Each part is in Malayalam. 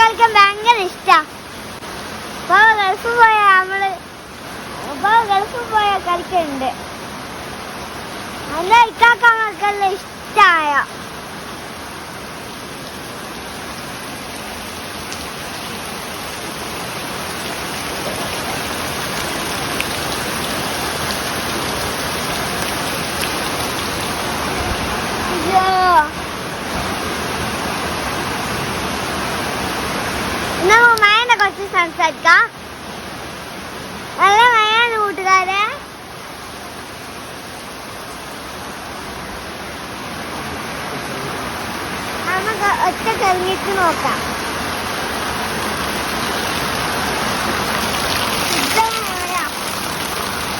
കളിക്കാൻ ഭയങ്കര ഇഷ്ടമാണ്. ഗൾഫിൽ പോയാൽ കളിക്കുന്നുണ്ട്. അല്ല ഇക്കാക്കൾക്കെല്ലാം ഇഷ്ടമായ മഴനെ കുറച്ച് സംസാരിക്കാം. നല്ല മഴയാണ് കൂട്ടുകാരെ. നമുക്ക് ഒറ്റ കഴിഞ്ഞിട്ട് നോക്കാം.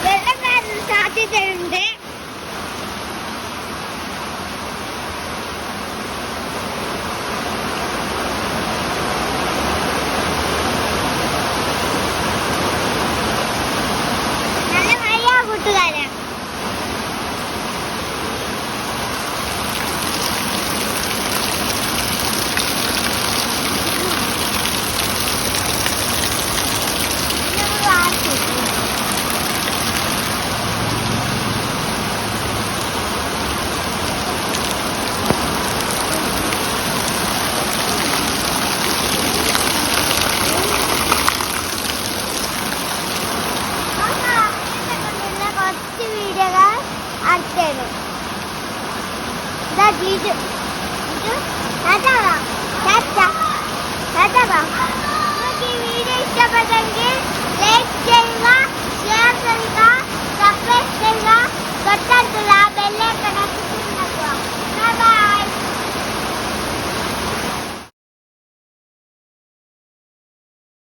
വെള്ളം വരാൻ സാധ്യതയുണ്ട്. കൂട്ടുകാരാ വീഡിയോ ഇഷ്ടപ്പെട്ടെങ്കിൽ ലൈക്ക് ചെയ്യുക, ഷെയർ ചെയ്യുക, സബ്സ്ക്രൈബ് ചെയ്യുക, തൊട്ടടുത്തുള്ള ബെല്ലൈക്കൺ